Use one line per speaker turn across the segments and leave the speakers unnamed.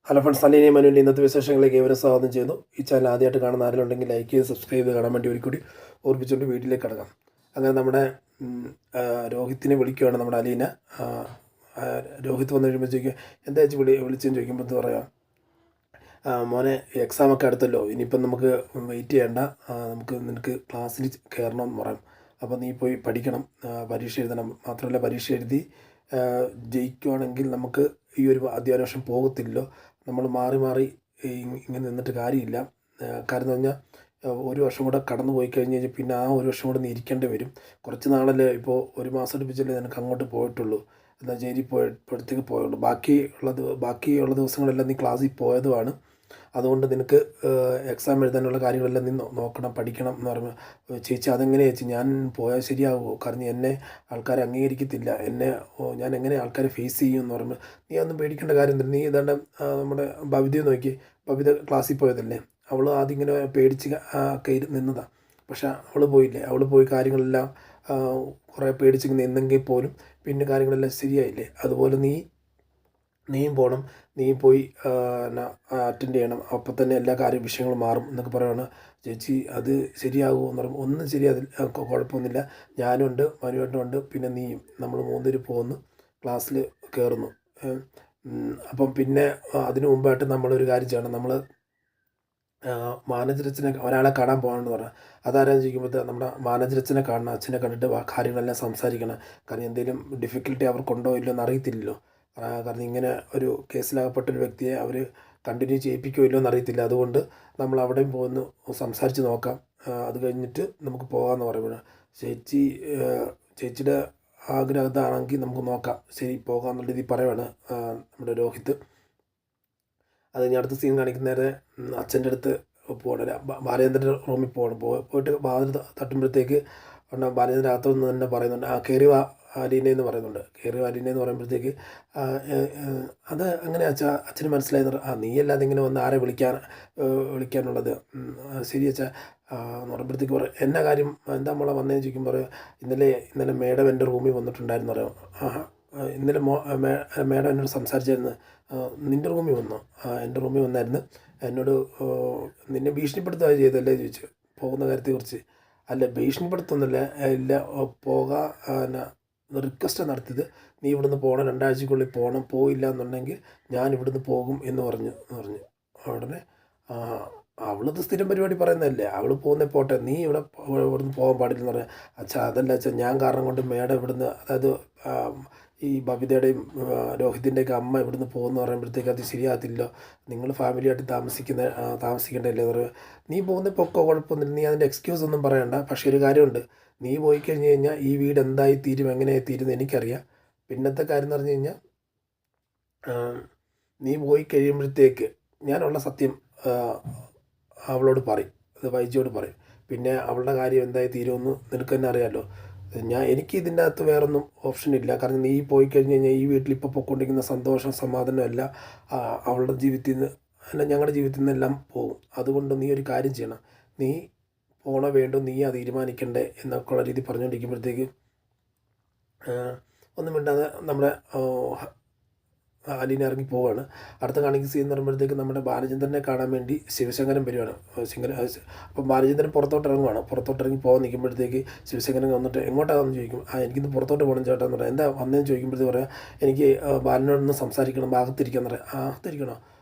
Hello friends, അലീനെ മനുവിൻ്റെ ഇന്നത്തെ വിശേഷങ്ങളിലേക്ക് ഏവരും സ്വാഗതം ചെയ്യുന്നു. ഈ ചാനൽ ആദ്യമായിട്ട് കാണുന്ന ആരെങ്കിലും ലൈക്ക് ചെയ്ത് സബ്സ്ക്രൈബ് ചെയ്ത് കാണാൻ വേണ്ടി ഒരിക്കൽ ഓർപ്പിച്ചുകൊണ്ട് വീട്ടിലേക്ക് കടക്കാം. അങ്ങനെ നമ്മുടെ രോഹിത്തിനെ വിളിക്കുകയാണ് നമ്മുടെ അലീന. രോഹിത്ത് വന്നു കഴിയുമ്പോഴത്തേക്ക് എന്താ വെച്ച് വിളിച്ചെന്ന് ചോദിക്കുമ്പോൾ എന്താ പറയുക, മോനെ എക്സാമൊക്കെ അടുത്തല്ലോ, ഇനിയിപ്പം നമുക്ക് വെയിറ്റ് ചെയ്യേണ്ട, നിനക്ക് ക്ലാസ്സിൽ കയറണം എന്ന് പറയും. അപ്പോൾ നീ പോയി പഠിക്കണം, പരീക്ഷ എഴുതണം. മാത്രമല്ല പരീക്ഷ എഴുതി ജയിക്കുവാണെങ്കിൽ നമുക്ക് ഈ ഒരു അധ്യയന വർഷം പോകത്തില്ലല്ലോ. നമ്മൾ മാറി മാറി ഇങ്ങനെ നിന്നിട്ട് കാര്യമില്ല. കാരണം എന്ന് പറഞ്ഞാൽ ഒരു വർഷം കൂടെ കടന്നു പോയി കഴിഞ്ഞ് കഴിഞ്ഞാൽ പിന്നെ ആ ഒരു വർഷം കൂടെ നീ ഇരിക്കേണ്ടി വരും. കുറച്ച് നാളല്ലേ, ഇപ്പോൾ ഒരു മാസം അടുപ്പിച്ചല്ലേ നിനക്ക് അങ്ങോട്ട് പോയിട്ടുള്ളൂ, എന്നാൽ ജയിലിൽ പോയപ്പോഴത്തേക്ക് പോയുള്ളൂ. ബാക്കിയുള്ള ദിവസങ്ങളെല്ലാം നീ ക്ലാസ്സിൽ പോയതുമാണ്. അതുകൊണ്ട് നിനക്ക് എക്സാം എഴുതാനുള്ള കാര്യങ്ങളെല്ലാം നീ നോക്കണം, പഠിക്കണം എന്ന് പറയുമ്പോൾ, ചേച്ചി അതെങ്ങനെയാണ് ചേച്ചി, ഞാൻ പോയാൽ ശരിയാവുമോ? കാരണം എന്നെ ആൾക്കാരെ അംഗീകരിക്കത്തില്ല, ഞാൻ എങ്ങനെ ആൾക്കാരെ ഫേസ് ചെയ്യും എന്ന് പറയുമ്പോൾ, നീ ഒന്നും പേടിക്കേണ്ട കാര്യം തന്നെ. നീ ഏതാണ്ട് നമ്മുടെ ബബിതയെ നോക്കി, ബബിത ക്ലാസ്സിൽ പോയതല്ലേ, അവൾ ആദ്യം ഇങ്ങനെ പേടിച്ച് നിന്നതാണ്. പക്ഷെ അവൾ പോയില്ലേ, അവൾ പോയി കാര്യങ്ങളെല്ലാം കുറേ പേടിച്ച് നിന്നെങ്കിൽ പോലും പിന്നെ കാര്യങ്ങളെല്ലാം ശരിയായില്ലേ. അതുപോലെ നീയും പോകണം, നീ പോയി അറ്റൻഡ് ചെയ്യണം, അപ്പോൾ തന്നെ എല്ലാ വിഷയങ്ങളും മാറും എന്നൊക്കെ പറയുകയാണ്. ചേച്ചി അത് ശരിയാകുമോ എന്ന് പറയുമ്പോൾ, ഒന്നും ശരിയാതില്ല, കുഴപ്പമൊന്നുമില്ല, ഞാനുണ്ട്, മനുവേട്ടനുണ്ട്, പിന്നെ നീയും, നമ്മൾ മൂന്നുപേര് പോകുന്നു, ക്ലാസ്സിൽ കയറുന്നു. അപ്പം പിന്നെ അതിനു മുമ്പായിട്ട് നമ്മളൊരു കാര്യം ചെയ്യണം. നമ്മൾ മാനേജരച്ഛനെ ഒരാളെ കാണാൻ പോകണമെന്ന് പറഞ്ഞാൽ, അതാരാന്ന് ചോദിക്കുമ്പോൾ നമ്മുടെ മാനേജരച്ഛനെ കാണണം, അച്ഛനെ കണ്ടിട്ട് കാര്യങ്ങളെല്ലാം സംസാരിക്കണം. കാരണം എന്തെങ്കിലും ഡിഫിക്കൽട്ടി അവർക്കുണ്ടോ ഇല്ലയോ എന്ന് അറിയത്തില്ലല്ലോ. കാരണം ഇങ്ങനെ ഒരു കേസിലകപ്പെട്ടൊരു വ്യക്തിയെ അവർ കണ്ടിന്യൂ ചെയ്യിപ്പിക്കുമോ ഇല്ലയോ എന്നറിയത്തില്ല. അതുകൊണ്ട് നമ്മൾ അവിടെയും പോകുന്നു, സംസാരിച്ച് നോക്കാം, അത് കഴിഞ്ഞിട്ട് നമുക്ക് പോകാമെന്ന് പറയുമ്പോൾ, ചേച്ചിയുടെ ആഗ്രഹത്താണെങ്കിൽ നമുക്ക് നോക്കാം, ശരി പോകാമെന്നുള്ള രീതിയിൽ പറയുവാണ് നമ്മുടെ രോഹിത്ത്. അത് കഴിഞ്ഞ് അടുത്ത സീൻ കാണിക്കുന്നേരെ അച്ഛൻ്റെ അടുത്ത് പോകണം, ബാലേന്ദ്രൻ്റെ റൂമിൽ പോകണം. പോയിട്ട് വാതിൽ തട്ടുമ്പോഴത്തേക്ക് ബാലേന്ദ്രൻ അകത്തുനിന്ന് തന്നെ പറയുന്നുണ്ട്, കയറി വാ അലീന എന്ന് പറയുന്നുണ്ട്. കയറി അലീന എന്ന് പറയുമ്പോഴത്തേക്ക് അത് അങ്ങനെ അച്ഛന് മനസ്സിലായെന്ന് നീയല്ലാതെ ഇങ്ങനെ വന്ന് ആരെ വിളിക്കാനുള്ളത്, ശരി അച്ഛാ എന്ന് പറയുമ്പോഴത്തേക്ക് എന്നാ കാര്യം, എന്താ മോളെ വന്നതെന്ന് ചോദിക്കുമ്പോൾ ഇന്നലെ മേഡം എൻ്റെ റൂമിൽ വന്നിട്ടുണ്ടായിരുന്നു പറയും. ഇന്നലെ മേഡം എന്നോട് സംസാരിച്ചായിരുന്നു. നിൻ്റെ റൂമിൽ വന്നോ? എൻ്റെ റൂമിൽ വന്നായിരുന്നു, എന്നോട് നിന്നെ ഭീഷണിപ്പെടുത്തുക ചെയ്തല്ലേ ചോദിച്ചു പോകുന്ന കാര്യത്തെക്കുറിച്ച്. അല്ല, ഭീഷണിപ്പെടുത്തൊന്നുമില്ല, ഇല്ല റിക്വസ്റ്റ് നടത്തിയത്, നീ ഇവിടുന്ന് പോകണം, 2 ആഴ്ചക്കുള്ളിൽ പോകണം, പോയില്ല എന്നുണ്ടെങ്കിൽ ഞാൻ ഇവിടുന്ന് പോകും എന്ന് പറഞ്ഞു. ഉടനെ അവളത് സ്ഥിരം പരിപാടി പറയുന്നതല്ലേ, അവൾ പോകുന്നേ പോട്ടെ, നീ ഇവിടുന്ന് പോകാൻ പാടില്ലെന്ന് പറയാം. അച്ഛാ അതല്ല അച്ഛാ, ഞാൻ കാരണം കൊണ്ട് മേഡം ഇവിടുന്ന്, അതായത് ഈ ബബിതയുടെയും രോഹിത്തിൻ്റെയൊക്കെ അമ്മ ഇവിടുന്ന് പോകുമെന്ന് പറയുമ്പോഴത്തേക്ക് അത് ശരിയാകത്തില്ലോ, നിങ്ങൾ ഫാമിലിയായിട്ട് താമസിക്കേണ്ടല്ലേ എന്ന് പറയുക. നീ പോകുന്ന പൊക്കോ, കുഴപ്പമൊന്നുമില്ല, നീ അതിൻ്റെ എക്സ്ക്യൂസ് ഒന്നും പറയണ്ട. പക്ഷേ ഒരു കാര്യമുണ്ട്, നീ പോയി കഴിഞ്ഞ് കഴിഞ്ഞാൽ ഈ വീട് എന്തായി തീരും, എങ്ങനെയായി തീരും എനിക്കറിയാം. പിന്നത്തെ കാര്യം എന്ന് പറഞ്ഞു കഴിഞ്ഞാൽ, നീ പോയി കഴിയുമ്പോഴത്തേക്ക് ഞാനുള്ള സത്യം അവളോട് പറയും, അത് വൈജിയോട് പറയും. പിന്നെ അവളുടെ കാര്യം എന്തായി തീരുമെന്ന് നിനക്ക് തന്നെ അറിയാമല്ലോ. എനിക്ക് ഇതിൻ്റെ അകത്ത് വേറൊന്നും ഓപ്ഷൻ ഇല്ല. കാരണം നീ പോയി കഴിഞ്ഞ് കഴിഞ്ഞാൽ ഈ വീട്ടിൽ ഇപ്പോൾ പൊയ്ക്കൊണ്ടിരിക്കുന്ന സന്തോഷം സമാധാനം എല്ലാം അവളുടെ ജീവിതത്തിൽ നിന്ന് അല്ല, ഞങ്ങളുടെ ജീവിതത്തിൽ നിന്നെല്ലാം പോകും. അതുകൊണ്ട് നീ ഒരു കാര്യം ചെയ്യണം, നീ പോകണോ വേണ്ടോ നീ അത് തീരുമാനിക്കണ്ടേ എന്നൊക്കെ ഉള്ള രീതി പറഞ്ഞുകൊണ്ടിരിക്കുമ്പോഴത്തേക്ക് ഒന്നും മിണ്ടാതെ നമ്മുടെ അലീന ഇറങ്ങി പോവുകയാണ്. അടുത്ത കാണിക്കുന്ന സീൻ എന്ന് പറയുമ്പോഴത്തേക്ക് നമ്മുടെ ബാലചന്ദ്രനെ കാണാൻ വേണ്ടി ശിവശങ്കരൻ വരുവാണ്. അപ്പം ബാലചന്ദ്രൻ പുറത്തോട്ട് ഇറങ്ങി പോകാൻ നിൽക്കുമ്പോഴത്തേക്ക് ശിവശങ്കരൻ വന്നിട്ട് എങ്ങോട്ടാണെന്ന് ചോദിക്കും. എനിക്കിന്ന് പുറത്തോട്ട് പോകണം ചേട്ടാ എന്ന് പറയാം. എന്താ വന്നതെന്ന് ചോദിക്കുമ്പോഴത്തേക്ക് പറയാം, എനിക്ക് ബാലനോടൊന്ന് സംസാരിക്കണം, അകത്തിരിക്കാന്ന് പറയാം. അകത്തിരിക്കണോ?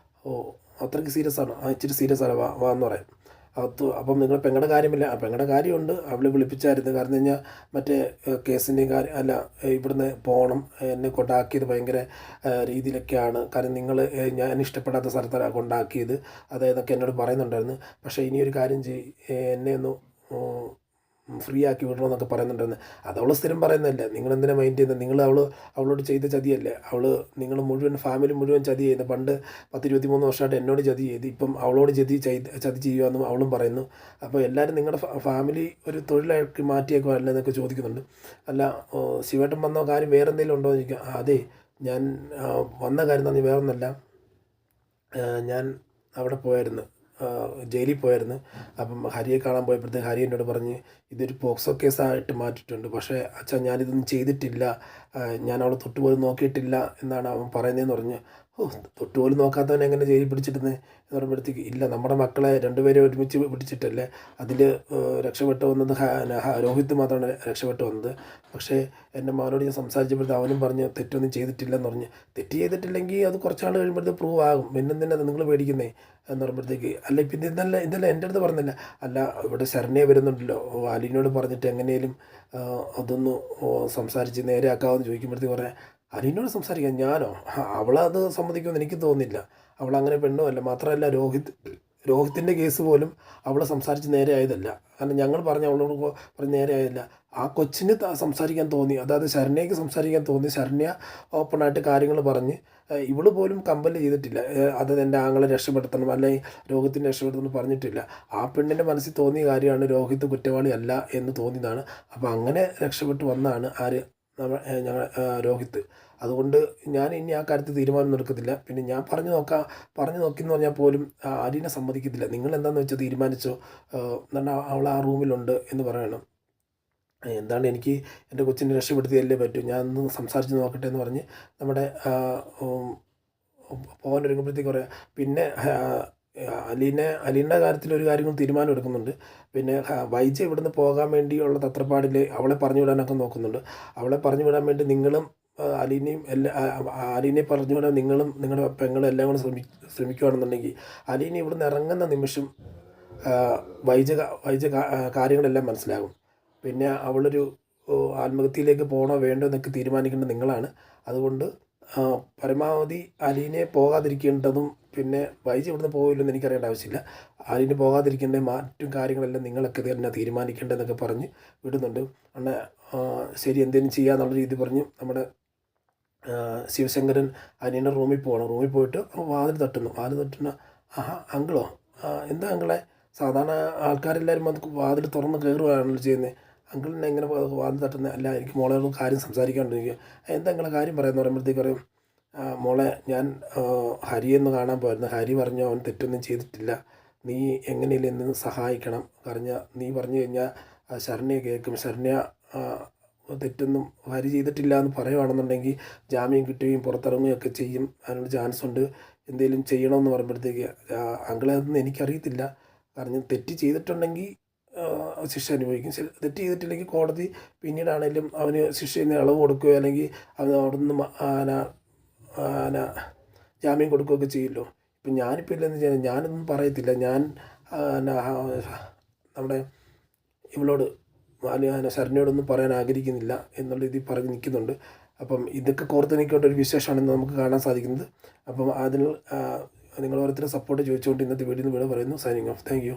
ഓ അത്രയ്ക്ക് സീരിയസ് ആണോ? ഇച്ചിരി സീരിയസ് ആണ്, വാ എന്ന് പറയാം. അപ്പം നിങ്ങൾ പെങ്ങളുടെ കാര്യമില്ല, പെങ്ങളുടെ കാര്യമുണ്ട്, അവളെ വിളിപ്പിച്ചായിരുന്നു. കാരണം കഴിഞ്ഞാൽ മറ്റേ കേസിൻ്റെയും കാര്യം അല്ല, ഇവിടുന്ന് പോകണം, എന്നെ കൊണ്ടാക്കിയത് ഭയങ്കര രീതിയിലൊക്കെയാണ്. കാരണം ഞാൻ ഇഷ്ടപ്പെടാത്ത സ്ഥലത്താണ് കൊണ്ടാക്കിയത്, അതായതൊക്കെ എന്നോട് പറയുന്നുണ്ടായിരുന്നു. പക്ഷേ ഇനിയൊരു കാര്യം എന്നെ ഒന്ന് ഫ്രീ ആക്കി വിടണമെന്നൊക്കെ പറയുന്നുണ്ടെന്ന്. അതവൾ സ്ഥിരം പറയുന്നതല്ലേ, നിങ്ങളെന്തിനാ മൈൻഡ് ചെയ്യുന്നത്? അവളോട് ചെയ്ത ചതിയല്ലേ, നിങ്ങൾ ഫാമിലി മുഴുവൻ ചതി ചെയ്യുന്നത്. പണ്ട് 10-23 വർഷമായിട്ട് എന്നോട് ചതി ചെയ്ത്, ഇപ്പം അവളോട് ചതി ചെയ്യുകയെന്നും അവളും പറയുന്നു. അപ്പോൾ എല്ലാവരും നിങ്ങളുടെ ഫാമിലി ഒരു തൊഴിലാക്കി മാറ്റിയേക്കോ അല്ലേ എന്നൊക്കെ ചോദിക്കുന്നുണ്ട്. അല്ല, ശിവേട്ടൻ വന്ന കാര്യം വേറെ എന്തെങ്കിലും ഉണ്ടോ എന്ന് ചോദിക്കാം. അതെ, ഞാൻ വന്ന കാര്യം തന്നെ വേറൊന്നല്ല, ഞാൻ അവിടെ പോയായിരുന്നു, ജയിലിൽ പോയായിരുന്നു. അപ്പം ഹരിയെ കാണാൻ പോയപ്പോഴത്തേക്ക് ഹരി എന്നോട് പറഞ്ഞ് ഇതൊരു പോക്സോ കേസായിട്ട് മാറ്റിയിട്ടുണ്ട്, പക്ഷേ അച്ഛാ ഞാനിതൊന്നും ചെയ്തിട്ടില്ല, ഞാൻ അവളെ തൊട്ടുപോലും നോക്കിയിട്ടില്ല എന്നാണ് അവൻ പറയുന്നതെന്ന് പറഞ്ഞ്. ഓ, തൊട്ടുപോലും നോക്കാത്തവൻ എങ്ങനെ ജയിലിൽ പിടിച്ചിട്ടുന്നത് എന്ന് പറയുമ്പോഴത്തേക്ക് ഇല്ല, നമ്മുടെ മക്കളെ രണ്ടുപേരെ ഒരുമിച്ച് പിടിച്ചിട്ടല്ലേ അതിൽ രക്ഷപ്പെട്ടു വന്നത്. രോഹിത് മാത്രമാണ് രക്ഷപ്പെട്ടു വന്നത്. പക്ഷേ എൻ്റെ മകനോട് ഞാൻ സംസാരിച്ചപ്പോഴത്തെ അവനും പറഞ്ഞ് തെറ്റൊന്നും ചെയ്തിട്ടില്ലെന്ന് പറഞ്ഞ്. തെറ്റ് ചെയ്തിട്ടില്ലെങ്കിൽ അത് കുറച്ചാൾ കഴിയുമ്പോഴത്തേക്ക് പ്രൂവ് ആകും. പിന്നെന്തിനാ നിങ്ങൾ പേടിക്കുന്നേ എന്ന് പറയുമ്പോഴത്തേക്ക് അല്ല പിന്നെ ഇതല്ല എൻ്റെ അടുത്ത് പറഞ്ഞില്ല. അല്ല ഇവിടെ ശരണ്യ വരുന്നുണ്ടല്ലോ, അലീനോട് പറഞ്ഞിട്ട് എങ്ങനെയും അതൊന്ന് സംസാരിച്ച് നേരെയാക്കാമെന്ന് ചോദിക്കുമ്പോഴത്തേക്ക് പറയാം, അലീനോട് സംസാരിക്കാൻ ഞാനോ? അവളത് സമ്മതിക്കുമെന്ന് എനിക്ക് തോന്നുന്നില്ല. അവളങ്ങനെ പെണ്ണുമല്ല. മാത്രമല്ല രോഹിത്തിൻ്റെ കേസ് പോലും അവൾ സംസാരിച്ച് നേരെ ആയതല്ല. കാരണം ഞങ്ങൾ അവളോട് പറഞ്ഞ് നേരെ ആയതല്ല. ആ കൊച്ചിന് സംസാരിക്കാൻ തോന്നി, അതായത് ശരണ്യയ്ക്ക് സംസാരിക്കാൻ തോന്നി. ശരണ്യ ഓപ്പണായിട്ട് കാര്യങ്ങൾ പറഞ്ഞ് ഇവൾ പോലും കമ്പൽ ചെയ്തിട്ടില്ല. അത് എൻ്റെ ആങ്ങളെ രക്ഷപ്പെടുത്തണം അല്ലെങ്കിൽ രോഹിത്തിനെ രക്ഷപ്പെടുത്തണം പറഞ്ഞിട്ടില്ല. ആ പെണ്ണിൻ്റെ മനസ്സിൽ തോന്നിയ കാര്യമാണ് രോഹിത് കുറ്റവാളിയല്ല എന്ന് തോന്നിയതാണ്. അപ്പോൾ അങ്ങനെ രക്ഷപ്പെട്ടു വന്നാണ് ആര് ഞങ്ങൾ രോഹിത്. അതുകൊണ്ട് ഞാൻ ഇനി ആ കാര്യത്തിൽ തീരുമാനം എടുക്കത്തില്ല. പിന്നെ ഞാൻ പറഞ്ഞു നോക്കിയെന്ന് പറഞ്ഞാൽ പോലും അലീന സമ്മതിക്കത്തില്ല. നിങ്ങൾ എന്താണെന്ന് വെച്ചാൽ തീരുമാനിച്ചോ, എന്നാൽ അവൾ ആ റൂമിലുണ്ട് എന്ന് പറയണം. എന്താണ് എനിക്ക് എൻ്റെ കൊച്ചിനെ രക്ഷപ്പെടുത്തിയല്ലേ പറ്റൂ, ഞാൻ ഒന്ന് സംസാരിച്ച് നോക്കട്ടെ എന്ന് പറഞ്ഞ് നമ്മുടെ പോകാൻ ഒരുങ്ങുമ്പോഴത്തേക്ക് പറയാം. പിന്നെ അലീനയുടെ കാര്യത്തിൽ ഒരു കാര്യങ്ങളും തീരുമാനം എടുക്കുന്നുണ്ട്. പിന്നെ വൈജ ഇവിടുന്ന് പോകാൻ വേണ്ടിയുള്ള തത്രപ്പാടിൽ അവളെ പറഞ്ഞു വിടാനൊക്കെ നോക്കുന്നുണ്ട്. അവളെ പറഞ്ഞു വിടാൻ വേണ്ടി നിങ്ങളും അലീനെ പറഞ്ഞു വിടാൻ നിങ്ങളും നിങ്ങളുടെ പെങ്ങളും എല്ലാം കൂടെ ശ്രമിക്കുകയാണെന്നുണ്ടെങ്കിൽ അലീന ഇവിടുന്ന് ഇറങ്ങുന്ന നിമിഷം വൈജ കാര്യങ്ങളെല്ലാം മനസ്സിലാകും. പിന്നെ അവളൊരു ആത്മഹത്യയിലേക്ക് പോകണോ വേണ്ടോ എന്നൊക്കെ തീരുമാനിക്കേണ്ടത് നിങ്ങളാണ്. അതുകൊണ്ട് പരമാവധി അലീനെ പോകാതിരിക്കേണ്ടതും പിന്നെ വൈജി ഇവിടുന്ന് പോകില്ലെന്ന് എനിക്കറിയേണ്ട ആവശ്യമില്ല. അലീനെ പോകാതിരിക്കേണ്ട മറ്റും കാര്യങ്ങളെല്ലാം നിങ്ങളൊക്കെ തന്നെ തീരുമാനിക്കേണ്ടതെന്നൊക്കെ പറഞ്ഞ് വിടുന്നുണ്ട്. അങ്ങനെ ശരി എന്തെങ്കിലും ചെയ്യാന്നുള്ള രീതി പറഞ്ഞ് നമ്മുടെ ശിവശങ്കരൻ അനിയൻ്റെ റൂമിൽ പോകണം. റൂമിൽ പോയിട്ട് വാതിൽ തട്ടുന്ന അങ്കിളോ എന്താ അങ്കിളെ, സാധാരണ ആൾക്കാരെല്ലാവരും അത് വാതിൽ തുറന്ന് കയറുകയാണല്ലോ ചെയ്യുന്നത്, അങ്കിളിനെ എങ്ങനെ വാതിൽ തട്ടുന്നത്? അല്ല എനിക്ക് മോളോട് കാര്യം സംസാരിക്കാണ്ടിരിക്കുക. എന്താ നിങ്ങളെ കാര്യം പറയാമെന്ന് പറയുമ്പോഴത്തേക്ക് പറയും, മോളെ ഞാൻ ഹരിയെന്ന് കാണാൻ പോയിരുന്നു. ഹരി പറഞ്ഞു അവൻ തെറ്റൊന്നും ചെയ്തിട്ടില്ല, നീ എങ്ങനെയും എന്നെ സഹായിക്കണം. നീ പറഞ്ഞു കഴിഞ്ഞാൽ ശരണ്യ കേൾക്കും. ശരണ്യ തെറ്റൊന്നും ഹരി ചെയ്തിട്ടില്ല എന്ന് പറയുകയാണെന്നുണ്ടെങ്കിൽ ജാമ്യം കിട്ടുകയും പുറത്തിറങ്ങുകയൊക്കെ ചെയ്യും, അതിനുള്ള ചാൻസ് ഉണ്ട്. എന്തെങ്കിലും ചെയ്യണമെന്ന് പറയുമ്പോഴത്തേക്ക് അങ്കിളെ അതൊന്നും എനിക്കറിയത്തില്ല. കാരണം തെറ്റ് ചെയ്തിട്ടുണ്ടെങ്കിൽ ശിക്ഷ അനുഭവിക്കും. തെറ്റ് ചെയ്തിട്ടില്ലെങ്കിൽ കോടതി പിന്നീടാണെങ്കിലും അവന് ശിക്ഷയിൽ നിന്ന് ഇളവ് കൊടുക്കുകയോ അല്ലെങ്കിൽ അവന് അവിടെ നിന്ന് ജാമ്യം കൊടുക്കുകയൊക്കെ ചെയ്യുമല്ലോ. ഇപ്പം ഞാനിപ്പോൾ ഇല്ലെന്ന് വെച്ചാൽ ഞാനൊന്നും പറയത്തില്ല. ഞാൻ നമ്മുടെ ഇവളോട് ശരണ്യോടൊന്നും പറയാൻ ആഗ്രഹിക്കുന്നില്ല എന്നുള്ള രീതിയിൽ പറഞ്ഞ് നിൽക്കുന്നുണ്ട്. അപ്പം ഇതൊക്കെ കോർത്ത് നിൽക്കേണ്ട ഒരു വിശേഷമാണെന്ന് നമുക്ക് കാണാൻ സാധിക്കുന്നത്. അപ്പം അതിൽ നിങ്ങൾ ഓരോരുത്തരും സപ്പോർട്ട് ചോദിച്ചുകൊണ്ട് ഇന്നത്തെ വീഡിയോ പറയുന്നു. Signing off. Thank you.